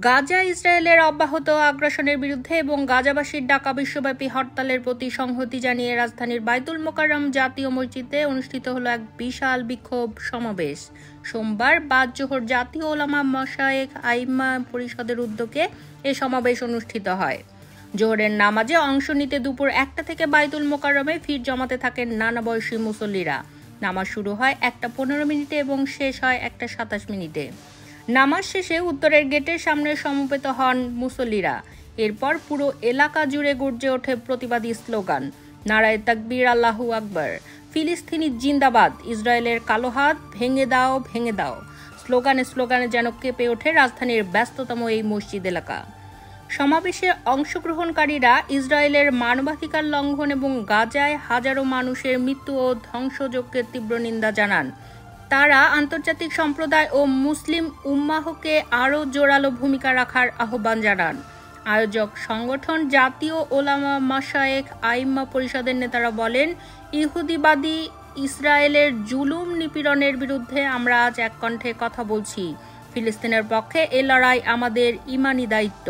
গাজা ইসরায়েলের অব্যাহত আগ্রাসনের বিরুদ্ধে এবং গাজাবাসীর ডাকা বিশ্বব্যাপী হরতালের প্রতি সংহতি জানিয়ে রাজধানীর বাইতুল মোকাররম জাতীয় মসজিদে অনুষ্ঠিত হলো এক বিশাল বিক্ষোভ সমাবেশ। সোমবার বাদ জোহর জাতীয় ওলামা মাশায়েখ আইম্মা পরিষদের উদ্যোগে এ সমাবেশ অনুষ্ঠিত হয়। জোহরের নামাজে অংশ নিতে দুপুর 1টা থেকে বাইতুল মোকাররমে ভিড় জমাতে থাকেন নানা বয়সী মুসল্লিরা। নামাজ শুরু হয় 1টা 15 এবং শেষ হয় 1টা 27। নামাজ শেষে উত্তরের গেটের সামনে সমবেত হন মুসল্লিরা। এরপর পুরো এলাকা জুড়ে গর্জে ওঠে প্রতিবাদী স্লোগান, নারায়ে তাকবীর, আল্লাহু আকবার, ফিলিস্তিনি জিন্দাবাদ, ইসরায়েলের কালো হাত ভেঙে দাও ভেঙে দাও। স্লোগানে স্লোগানে যেন কেঁপে ওঠে রাজধানীর ব্যস্ততম এই মসজিদ এলাকা। সমাবেশে অংশগ্রহণকারীরা ইসরায়েলের মানবাধিকার লঙ্ঘন এবং গাজায় হাজারো মানুষের মৃত্যু ও ধ্বংসযজ্ঞের তীব্র নিন্দা জানান। তারা আন্তর্জাতিক সম্প্রদায় ও মুসলিম উম্মাহকে আরও জোরালো ভূমিকা রাখার আহ্বান জানান। আয়োজক সংগঠন জাতীয় ওলামা মাশায়েখ আইম্মা পরিষদের নেতারা বলেন, ইহুদিবাদী ইসরায়েলের জুলুম নিপীড়নের বিরুদ্ধে আমরা আজ এক কণ্ঠে কথা বলছি। ফিলিস্তিনের পক্ষে এ লড়াই আমাদের ঈমানি দায়িত্ব।